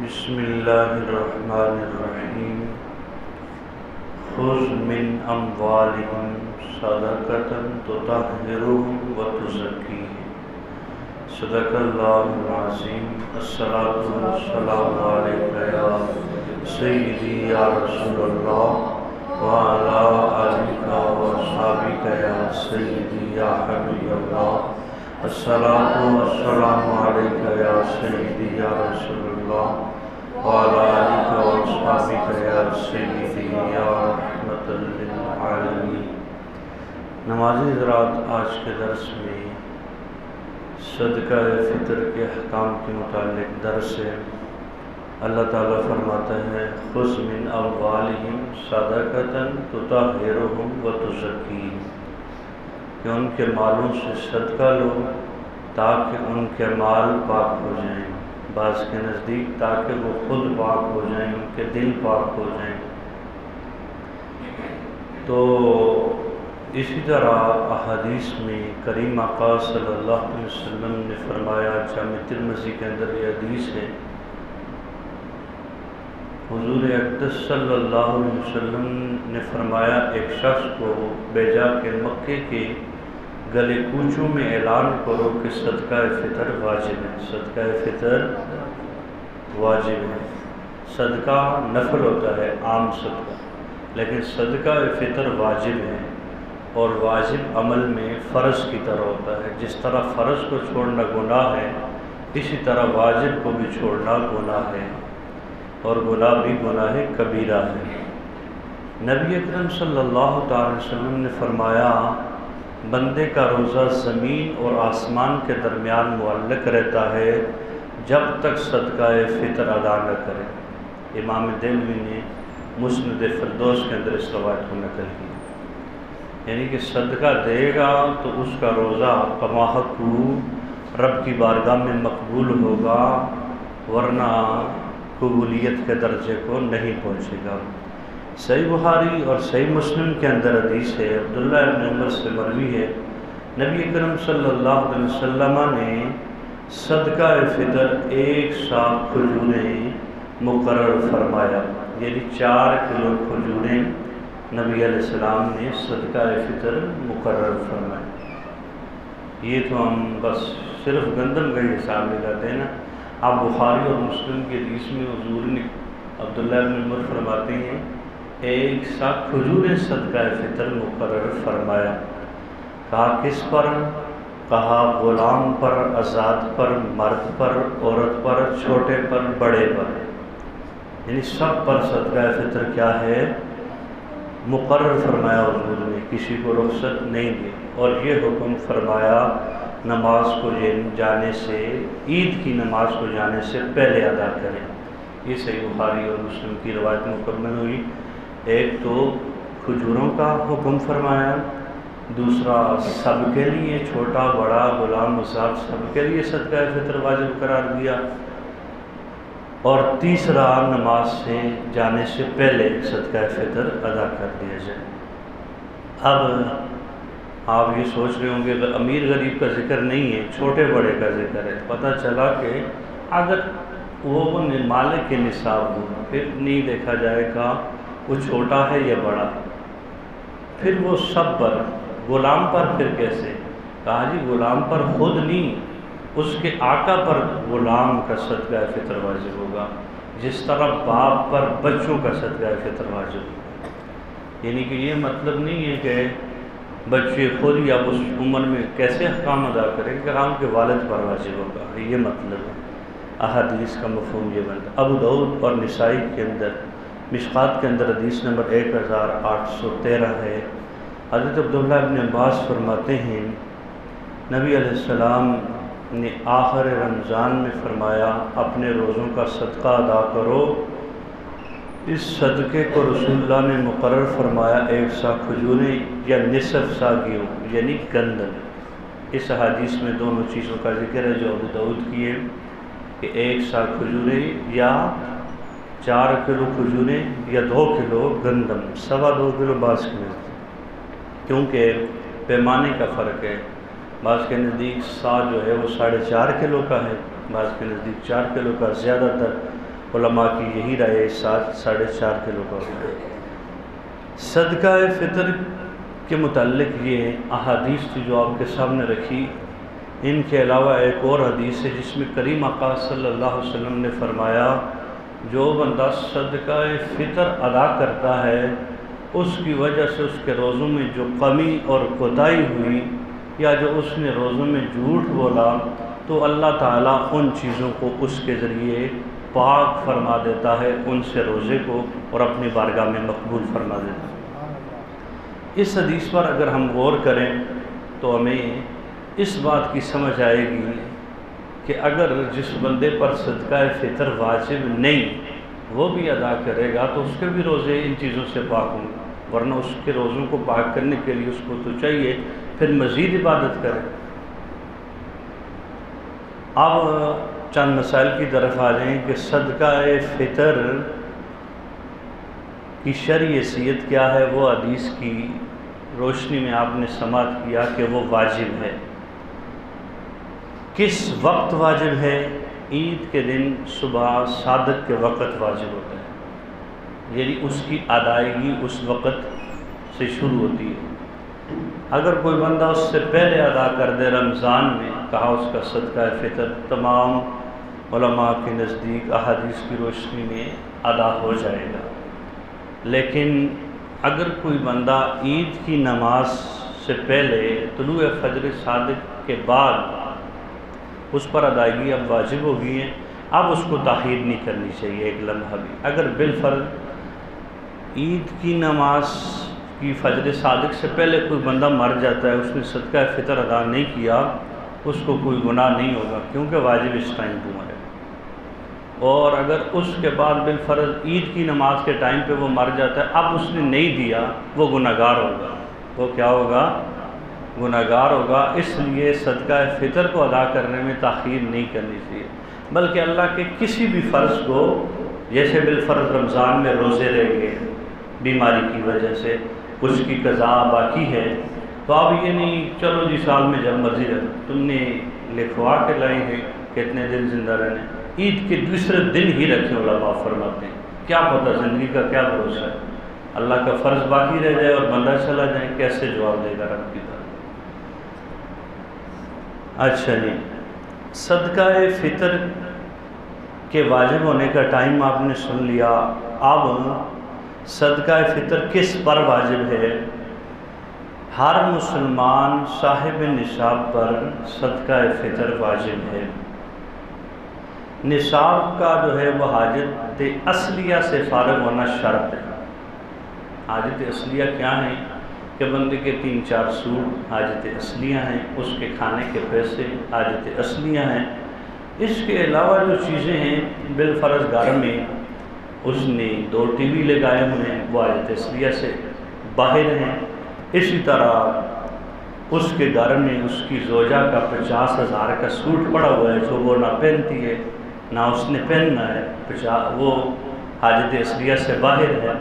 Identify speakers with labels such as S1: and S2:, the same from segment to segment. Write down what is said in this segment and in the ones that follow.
S1: بسم اللہ الرحمن الرحیم خذ من اموالہم صدقۃ تطہرہم وتزکیہم صدق اللہ العظیم۔ الصلاۃ والسلام علیک یا سیدی یا رسول اللہ وعلی آلک واصحابک یا سیدی یا حبیب اللہ۔ الصلاۃ والسلام علیک یا سیدی یا رسول اللہ وعلی آلک واصحابک یا سیدی یا رحمۃ للعالمین۔ نمازی حضرات، آج کے درس میں صدقہ فطر کے احکام کے متعلق درس ہے۔ اللہ تعالیٰ فرماتا ہے خذ من اموالہم صدقۃ تطہرہم وتزکیہم، کہ ان کے مالوں سے صدقہ لو تاکہ ان کے مال پاک ہو جائیں، بعض کے نزدیک تاکہ وہ خود پاک ہو جائیں، ان کے دل پاک ہو جائیں۔ تو اسی طرح احادیث میں کریم آقا صلی اللہ علیہ وسلم نے فرمایا، جامع ترمذی کے اندر یہ حدیث ہے، حضور اقدس صلی اللہ علیہ وسلم نے فرمایا ایک شخص کو بھیجا کہ مکے کے گلے کوچوں میں اعلان کرو کہ صدقہ فطر واجب ہے، صدقہ فطر واجب ہے۔ صدقہ نفل ہوتا ہے، عام صدقہ، لیکن صدقہ فطر واجب ہے، اور واجب عمل میں فرض کی طرح ہوتا ہے۔ جس طرح فرض کو چھوڑنا گناہ ہے، اسی طرح واجب کو بھی چھوڑنا گناہ ہے، اور گناہ بھی گناہ کبیرہ ہے۔ نبی اکرم صلی اللہ تعالی وسلم نے فرمایا بندے کا روزہ زمین اور آسمان کے درمیان معلق رہتا ہے جب تک صدقہ فطر ادا نہ کرے۔ امام دہلوی نے مسند فردوس کے اندر اس روایت کو نقل کی، یعنی کہ صدقہ دے گا تو اس کا روزہ کماحق رب کی بارگاہ میں مقبول ہوگا، ورنہ قبولیت کے درجے کو نہیں پہنچے گا۔ صحیح بخاری اور صحیح مسلم کے اندر حدیث ہے، عبداللہ ابن عمر سے مروی ہے، نبی کرم صلی اللہ علیہ وسلم نے صدقہ فطر 1 ساق کھجوریں مقرر فرمایا، یعنی 4 کلو کھجوریں نبی علیہ السلام نے صدقہ فطر مقرر فرمایا۔ یہ تو ہم بس صرف گندم کا ہی حساب لگاتے ہیں نا۔ آپ بخاری اور مسلم کے حدیث میں حضور نے عبداللہ بن عمر فرماتے ہیں 1 ساق کھجوریں صدقہ فطر مقرر فرمایا۔ کہا کس پر؟ کہا غلام پر، آزاد پر، مرد پر، عورت پر، چھوٹے پر، بڑے پر، یعنی سب پر صدقہ فطر کیا ہے؟ مقرر فرمایا حضور نے، کسی کو رخصت نہیں دی۔ اور یہ حکم فرمایا نماز کو جانے سے، عید کی نماز کو جانے سے پہلے ادا کریں۔ یہ صحیح بخاری اور مسلم کی روایت مکمل ہوئی۔ ایک تو کھجوروں کا حکم فرمایا، دوسرا سب کے لیے، چھوٹا بڑا غلام آزاد سب کے لیے صدقہ فطر واجب قرار دیا، اور تیسرا نماز سے جانے سے پہلے صدقہ فطر ادا کر دیا جائے۔ اب آپ یہ سوچ رہے ہوں گے اگر امیر غریب کا ذکر نہیں ہے، چھوٹے بڑے کا ذکر ہے، پتہ چلا کہ اگر وہ مالک کے نصاب ہو، پھر نہیں دیکھا جائے گا وہ چھوٹا ہے یا بڑا، پھر وہ سب پر، غلام پر پھر کیسے؟ کہا جی غلام پر خود نہیں، اس کے آقا پر غلام کا صدقہ فطر واجب ہوگا، جس طرح باپ پر بچوں کا صدقہ فطر واجب ہوگا۔ یعنی کہ یہ مطلب نہیں ہے کہ بچے خود یا اس عمر میں کیسے احکام ادا کریں کہ ہم کے والد پر واجب ہوگا، یہ مطلب ہے۔ احادیث کا مفہوم یہ بنتا۔ ابو داؤد اور نسائی کے اندر مشکات کے اندر حدیث نمبر 1813 ہے۔ حضرت عبداللہ ابن عباس فرماتے ہیں نبی علیہ السلام نے آخر رمضان میں فرمایا اپنے روزوں کا صدقہ ادا کرو۔ اس صدقے کو رسول اللہ نے مقرر فرمایا 1 ساق کھجوریں یا نصف سا گیہوں، یعنی گندم۔ اس حدیث میں دونوں چیزوں کا ذکر ہے جو ابو داؤد کی ہے، کہ 1 ساق کھجوریں یا 4 کلو کھجوریں یا 2 کلو گندم، 2.25 کلو بعض کے نزدیک، کیونکہ پیمانے کا فرق ہے۔ بعض کے نزدیک سا جو ہے وہ 4.5 کلو کا ہے، بعض کے نزدیک 4 کلو کا زیادہ تر، علماء کی یہی رائے 4.5 کلو کا ہوتا ہے۔ صدقہ فطر کے متعلق یہ احادیث تھی جو آپ کے سامنے رکھی، ان کے علاوہ ایک اور حدیث ہے جس میں کریم آقا صلی اللہ علیہ وسلم نے فرمایا جو بندہ صدقہ فطر ادا کرتا ہے اس کی وجہ سے اس کے روزوں میں جو کمی اور کوتاہی ہوئی یا جو اس نے روزوں میں جھوٹ بولا تو اللہ تعالیٰ ان چیزوں کو اس کے ذریعے پاک فرما دیتا ہے، ان سے روزے کو اور اپنی بارگاہ میں مقبول فرما دیتا ہے۔ اس حدیث پر اگر ہم غور کریں تو ہمیں اس بات کی سمجھ آئے گی کہ اگر جس بندے پر صدقہ فطر واجب نہیں وہ بھی ادا کرے گا تو اس کے بھی روزے ان چیزوں سے پاک ہوں گے، ورنہ اس کے روزوں کو پاک کرنے کے لیے اس کو تو چاہیے پھر مزید عبادت کرے۔ اب چند مسائل کی طرف آ جائیں کہ صدقہ فطر کی شرعی حیثیت کیا ہے، وہ حدیث کی روشنی میں آپ نے سماعت کیا کہ وہ واجب ہے۔ کس وقت واجب ہے؟ عید کے دن صبح صادق کے وقت واجب ہوتا ہے، یعنی اس کی ادائیگی اس وقت سے شروع ہوتی ہے۔ اگر کوئی بندہ اس سے پہلے ادا کر دے رمضان میں، کہا اس کا صدقہ فطر تمام علماء کے نزدیک احادیث کی روشنی میں ادا ہو جائے گا۔ لیکن اگر کوئی بندہ عید کی نماز سے پہلے طلوع فجر صادق کے بعد اس پر ادائیگی اب واجب ہو گئی ہے، اب اس کو تاخیر نہیں کرنی چاہیے ایک لمحہ بھی۔ اگر بالفرض عید کی نماز کی فجر صادق سے پہلے کوئی بندہ مر جاتا ہے، اس نے صدقہ فطر ادا نہیں کیا، اس کو کوئی گناہ نہیں ہوگا کیونکہ واجب اس ٹائم پہ مرے۔ اور اگر اس کے بعد بالفرض عید کی نماز کے ٹائم پہ وہ مر جاتا ہے، اب اس نے نہیں دیا، وہ گناہگار ہوگا۔ وہ کیا ہوگا؟ گناہگار ہوگا۔ اس لیے صدقہ فطر کو ادا کرنے میں تاخیر نہیں کرنی چاہیے، بلکہ اللہ کے کسی بھی فرض کو، جیسے بالفرض رمضان میں روزے رہ گئے بیماری کی وجہ سے، اس کی قضا باقی ہے، تو اب یہ نہیں چلو جی سال میں جب مرضی رہو، تم نے لکھوا کے لائے ہیں کتنے دن زندہ رہنے، عید کے دوسرے دن ہی رکھیں، علماء فرماتے ہیں کیا پتہ زندگی کا کیا بھروسہ ہے، اللہ کا فرض باقی رہ جائے اور بندہ چلا جائے، کیسے جواب دے گا رب کی طرف۔ اچھا جی، صدقہ فطر کے واجب ہونے کا ٹائم آپ نے سن لیا۔ اب صدقہ فطر کس پر واجب ہے؟ ہر مسلمان صاحب نصاب پر صدقہ فطر واجب ہے۔ نصاب کا جو ہے وہ حاجت اصلیہ سے فارغ ہونا شرط ہے۔ حاجت اصلیہ کیا ہیں؟ کہ بندے کے 3-4 سوٹ حاجت اصلیہ ہیں، اس کے کھانے کے پیسے حاجت اصلیہ ہیں۔ اس کے علاوہ جو چیزیں ہیں بالفرض گھر میں اس نے 2 ٹی وی لگائے ہوئے ہیں، وہ حاجت اصلیہ سے باہر ہیں۔ اسی طرح اس کے گھر میں اس کی زوجہ کا 50,000 کا سوٹ پڑا ہوا ہے جو وہ نہ پہنتی ہے نہ اس نے پہننا ہے، وہ حاجت اصلیہ سے باہر ہے۔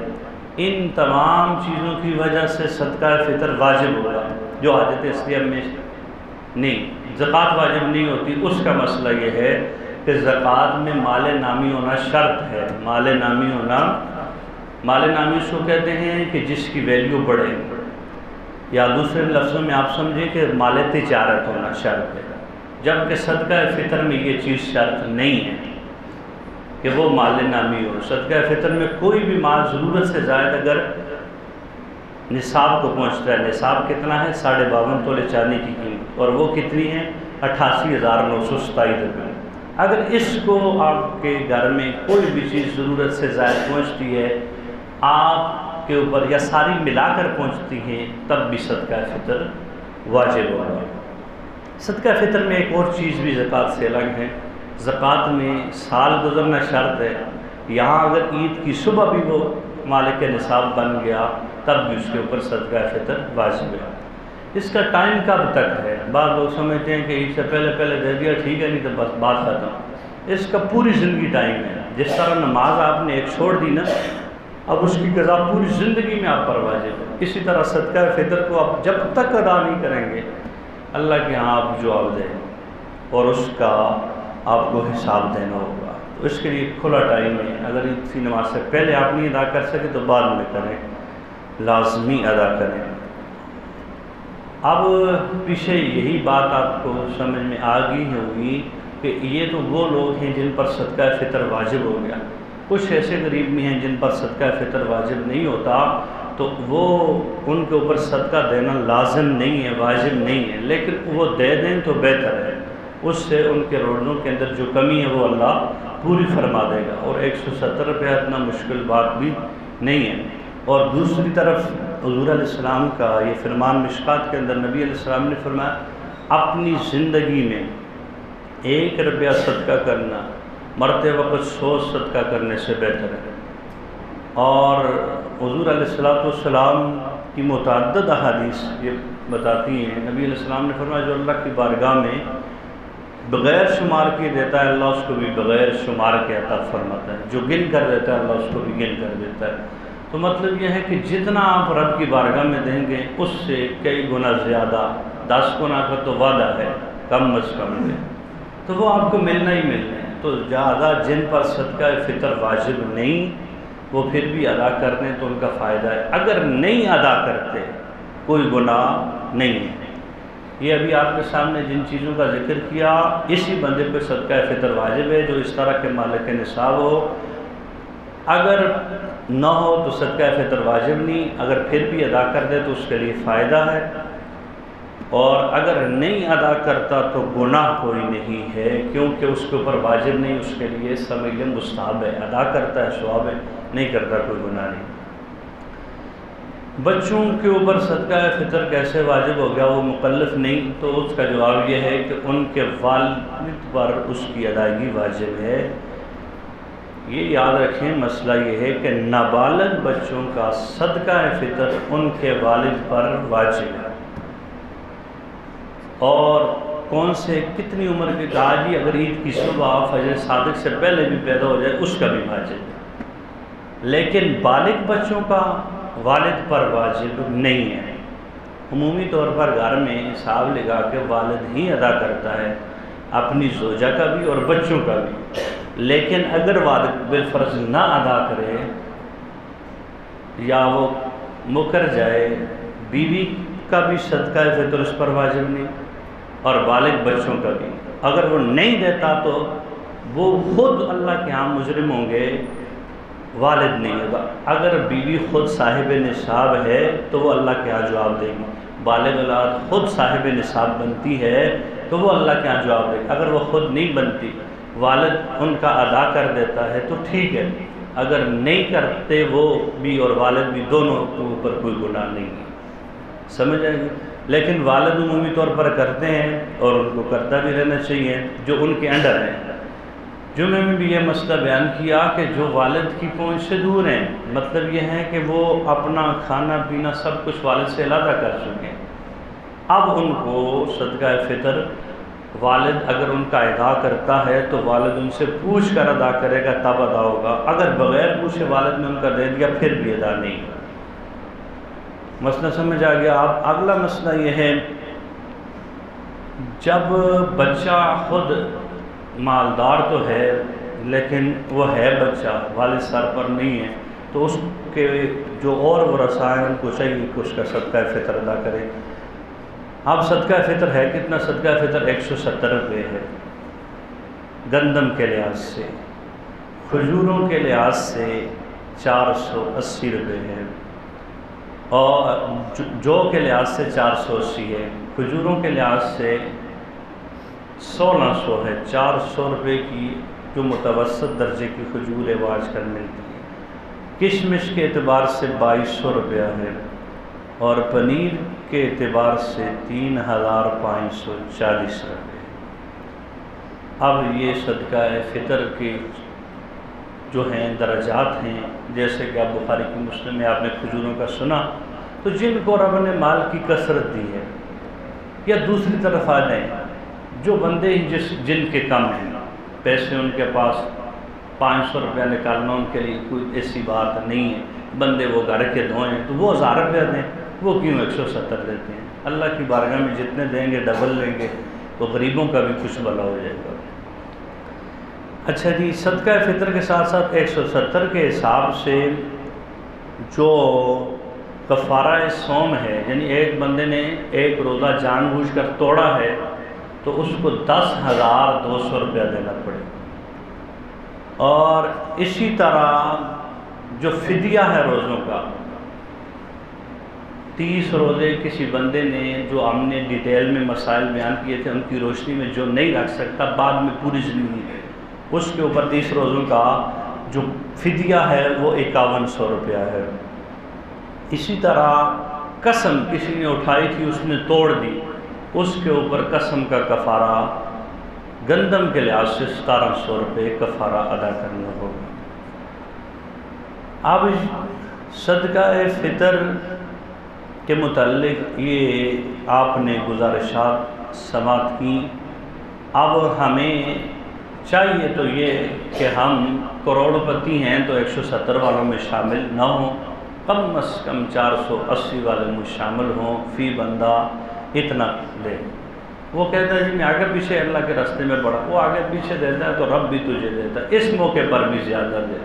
S1: ان تمام چیزوں کی وجہ سے صدقہ فطر واجب ہوگا۔ جو حاجت اصلیہ میں نہیں، زکوٰۃ واجب نہیں ہوتی، اس کا مسئلہ یہ ہے کہ زکوٰۃ میں مال نامی ہونا شرط ہے۔ مال نامی ہونا، مال نامی اس کو کہتے ہیں کہ جس کی ویلیو بڑھے، یا دوسرے لفظوں میں آپ سمجھیں کہ مال تجارت ہونا شرط ہے، جبکہ صدقہ فطر میں یہ چیز شرط نہیں ہے کہ وہ مال نامی ہو۔ صدقہ فطر میں کوئی بھی مال ضرورت سے زائد اگر نصاب کو پہنچتا ہے، نصاب کتنا ہے؟ 52.5 تولے چاندی کی قیمت، اور وہ کتنی ہے؟ 88,927 روپے۔ اگر اس کو آپ کے گھر میں کوئی بھی چیز ضرورت سے زائد پہنچتی ہے آپ کے اوپر، یا ساری ملا کر پہنچتی ہیں، تب بھی صدقہ فطر واجب ہوگا۔ صدقہ فطر میں ایک اور چیز بھی زکوٰۃ سے الگ ہے۔ زکوٰۃ میں سال گزرنا شرط ہے۔ یہاں اگر عید کی صبح بھی وہ مالک نصاب بن گیا تب بھی اس کے اوپر صدقہ فطر واجب ہے۔ اس کا ٹائم کب تک ہے؟ بعض لوگ سمجھتے ہیں کہ عید سے پہلے دے دیا ٹھیک ہے، نہیں تو بس بات ختم۔ اس کا پوری زندگی ٹائم ہے۔ جس طرح نماز آپ نے ایک چھوڑ دی نا، اب اس کی قضا پوری زندگی میں آپ پر واجب ہے، اسی طرح صدقہ فطر کو آپ جب تک ادا نہیں کریں گے اللہ کے ہاں آپ جواب دیں اور اس کا آپ کو حساب دینا ہوگا۔ تو اس کے لیے کھلا ٹائم ہے، اگر اسی نماز سے پہلے آپ نہیں ادا کر سکے تو بعد میں کریں، لازمی ادا کریں۔ اب پیچھے یہی بات آپ کو سمجھ میں آ گئی ہوگی کہ یہ تو وہ لوگ ہیں جن پر صدقہ فطر واجب ہو گیا، کچھ ایسے غریب بھی ہیں جن پر صدقہ فطر واجب نہیں ہوتا، تو وہ ان کے اوپر صدقہ دینا لازم نہیں ہے، واجب نہیں ہے، لیکن وہ دے دیں تو بہتر ہے، اس سے ان کے روزوں کے اندر جو کمی ہے وہ اللہ پوری فرما دے گا، اور 170 روپیہ اتنا مشکل بات بھی نہیں ہے۔ اور دوسری طرف حضور علیہ السلام کا یہ فرمان مشکات کے اندر نبی علیہ السلام نے فرمایا اپنی زندگی میں 1 روپیہ صدقہ کرنا مرتے وقت 100 صدقہ کرنے سے بہتر ہے۔ اور حضور علیہ السلام کی متعدد احادیث یہ بتاتی ہیں، نبی علیہ السلام نے فرمایا جو اللہ کی بارگاہ میں بغیر شمار کے دیتا ہے اللہ اس کو بھی بغیر شمار کے عطا فرماتا ہے، جو گن کر دیتا ہے اللہ اس کو بھی گن کر دیتا ہے۔ تو مطلب یہ ہے کہ جتنا آپ رب کی بارگاہ میں دیں گے اس سے کئی گنا زیادہ، 10 گنا کا تو وعدہ ہے کم از کم ہے، تو وہ آپ کو ملنا ہی ملنا ہے۔ تو زیادہ جن پر صدقہ فطر واجب نہیں وہ پھر بھی ادا کر دیں تو ان کا فائدہ ہے، اگر نہیں ادا کرتے کوئی گناہ نہیں ہے۔ یہ ابھی آپ کے سامنے جن چیزوں کا ذکر کیا اسی بندے پہ صدقہ فطر واجب ہے جو اس طرح کے مالک نصاب ہو، اگر نہ ہو تو صدقہ فطر واجب نہیں، اگر پھر بھی ادا کر دے تو اس کے لیے فائدہ ہے، اور اگر نہیں ادا کرتا تو گناہ کوئی نہیں ہے، کیونکہ اس کے اوپر واجب نہیں، اس کے لیے سمجھ لیں مستحب ہے، ادا کرتا ہے ثواب ہے، نہیں کرتا کوئی گناہ نہیں۔ بچوں کے اوپر صدقہ فطر کیسے واجب ہو گیا، وہ مکلف نہیں، تو اس کا جواب یہ ہے کہ ان کے والد پر اس کی ادائیگی واجب ہے۔ یہ یاد رکھیں مسئلہ یہ ہے کہ نابالغ بچوں کا صدقہ فطر ان کے والد پر واجب ہے، اور کون سے کتنی عمر کے آج اگر عید کی صبح فجر صادق سے پہلے بھی پیدا ہو جائے اس کا بھی واجب ہے، لیکن بالغ بچوں کا والد پر واجب نہیں ہے۔ عمومی طور پر گھر میں حساب لگا کے والد ہی ادا کرتا ہے، اپنی زوجہ کا بھی اور بچوں کا بھی، لیکن اگر والد بالفرض نہ ادا کرے یا وہ مکر جائے، بیوی کا بھی صدقہ فطر اس پر واجب نہیں اور بالغ بچوں کا بھی، اگر وہ نہیں دیتا تو وہ خود اللہ کے ہاں مجرم ہوں گے، والد نہیں ہوگا۔ اگر بیوی خود صاحب نصاب ہے تو وہ اللہ کے ہاں جواب دے گی، بالغ اولاد خود صاحب نصاب بنتی ہے تو وہ اللہ کے ہاں جواب دے گی، اگر وہ خود نہیں بنتی والد ان کا ادا کر دیتا ہے تو ٹھیک ہے، اگر نہیں کرتے وہ بھی اور والد بھی دونوں کے اوپر کوئی گناہ نہیں ہے، سمجھ آئے گی۔ لیکن والد عمومی طور پر کرتے ہیں اور ان کو کرتا بھی رہنا چاہیے جو ان کے انڈر ہیں۔ جمعے میں بھی یہ مسئلہ بیان کیا کہ جو والد کی پہنچ سے دور ہیں، مطلب یہ ہے کہ وہ اپنا کھانا پینا سب کچھ والد سے علیحدہ کر چکے ہیں، اب ان کو صدقہ فطر والد اگر ان کا ادا کرتا ہے تو والد ان سے پوچھ کر ادا کرے گا تب ادا ہوگا، اگر بغیر پوچھے والد نے ان کا دے دیا پھر بھی ادا نہیں۔ مسئلہ سمجھ آ گیا۔ اب اگلا مسئلہ یہ ہے جب بچہ خود مالدار تو ہے لیکن وہ ہے بچہ والد سر پر نہیں ہے، تو اس کے جو اور ورثاء ہیں ان کو چاہیے کہ اس کا صدقہ فطر ادا کرے۔ اب صدقہ فطر ہے کتنا؟ صدقہ فطر 170 روپے ہے، گندم کے لحاظ سے، کھجوروں کے لحاظ سے 480 روپے ہے، اور جو کے لحاظ سے 480 ہے، کھجوروں کے لحاظ سے 1600 ہے، 400 روپے کی جو متوسط درجے کی کھجور ہے وہ آج کل ملتی ہے، کشمش کے اعتبار سے 2200 روپیہ ہے، اور پنیر کے اعتبار سے 3540 روپے۔ اب یہ صدقہ فطر کے جو ہیں درجات ہیں، جیسے کہ اب بخاری کی مسلم میں آپ نے کھجوروں کا سنا، تو جن کو رب نے مال کی کثرت دی ہے، یا دوسری طرف آ جائیں جو بندے جن کے کم ہیں، پیسے ان کے پاس 500 روپیہ نکالنا ان کے لیے کوئی ایسی بات نہیں ہے، بندے وہ گھر کے دھوئیں تو وہ 1000 روپیہ دیں، وہ کیوں 170 دیتے ہیں؟ اللہ کی بارگاہ میں جتنے دیں گے ڈبل لیں گے تو غریبوں کا بھی کچھ بھلا ہو جائے گا۔ اچھا جی، صدقہ فطر کے ساتھ ساتھ 170 کے حساب سے جو کفارہ صوم ہے، یعنی ایک بندے نے ایک روزہ جان بوجھ کر توڑا ہے تو اس کو 10,200 روپیہ دینا پڑے، اور اسی طرح جو فدیہ ہے روزوں کا، 30 روزے کسی بندے نے، جو ہم نے ڈیٹیل میں مسائل بیان کیے تھے ان کی روشنی میں، جو نہیں رکھ سکتا بعد میں پوری زندگی ہے، اس کے اوپر 30 روزوں کا جو فدیہ ہے وہ 5100 روپیہ ہے۔ اسی طرح قسم کسی نے اٹھائی تھی، اس نے توڑ دی، اس کے اوپر قسم کا کفارہ گندم کے لحاظ سے 1700 روپے کفارہ ادا کرنا ہوگا۔ اب صدقہ فطر کے متعلق یہ آپ نے گزارشات سماعت کی۔ اب ہمیں چاہیے تو یہ کہ ہم کروڑ پتی ہیں تو 170 والوں میں شامل نہ ہوں، کم از کم 480 والے میں شامل ہوں، فی بندہ اتنا دے۔ وہ کہتا ہے جی میں آگے پیچھے اللہ کے راستے میں بڑھا، وہ آگے پیچھے دیتا ہے تو رب بھی تجھے دیتا ہے، اس موقع پر بھی زیادہ دے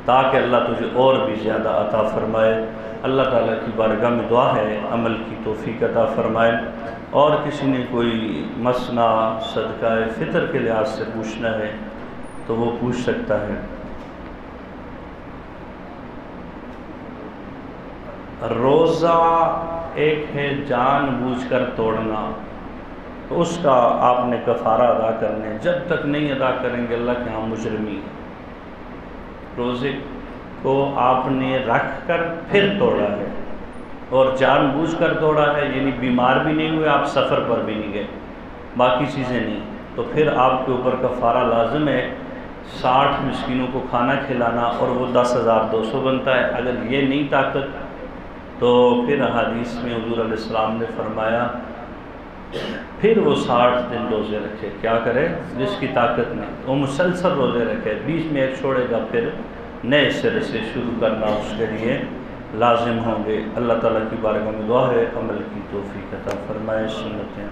S1: تاکہ اللہ تجھے اور بھی زیادہ عطا فرمائے۔ اللہ تعالیٰ کی بارگاہ میں دعا ہے عمل کی توفیق عطا فرمائے۔ اور کسی نے کوئی مسئلہ صدقہ فطر کے لحاظ سے پوچھنا ہے تو وہ پوچھ سکتا ہے۔ روزہ ایک ہے جان بوجھ کر توڑنا، تو اس کا آپ نے کفارہ ادا کرنے، جب تک نہیں ادا کریں گے اللہ کے ہاں مجرمی ہے۔ روزے کو آپ نے رکھ کر پھر توڑا ہے اور جان بوجھ کر توڑا ہے، یعنی بیمار بھی نہیں ہوئے، آپ سفر پر بھی نہیں گئے، باقی چیزیں نہیں، تو پھر آپ کے اوپر کفارہ لازم ہے 60 مسکینوں کو کھانا کھلانا، اور وہ 10,200 بنتا ہے۔ اگر یہ نہیں طاقت تو پھر حدیث میں حضور علیہ السلام نے فرمایا پھر وہ 60 دن روزے رکھے، کیا کرے جس کی طاقت نہیں، وہ مسلسل روزے رکھے، بیچ میں ایک چھوڑے گا پھر نئے سرے سے شروع کرنا اس کے لیے لازم ہوں گے۔ اللہ تعالیٰ کی بارگاہ میں دعا ہے عمل کی توفیق عطا فرمائے، سنتیں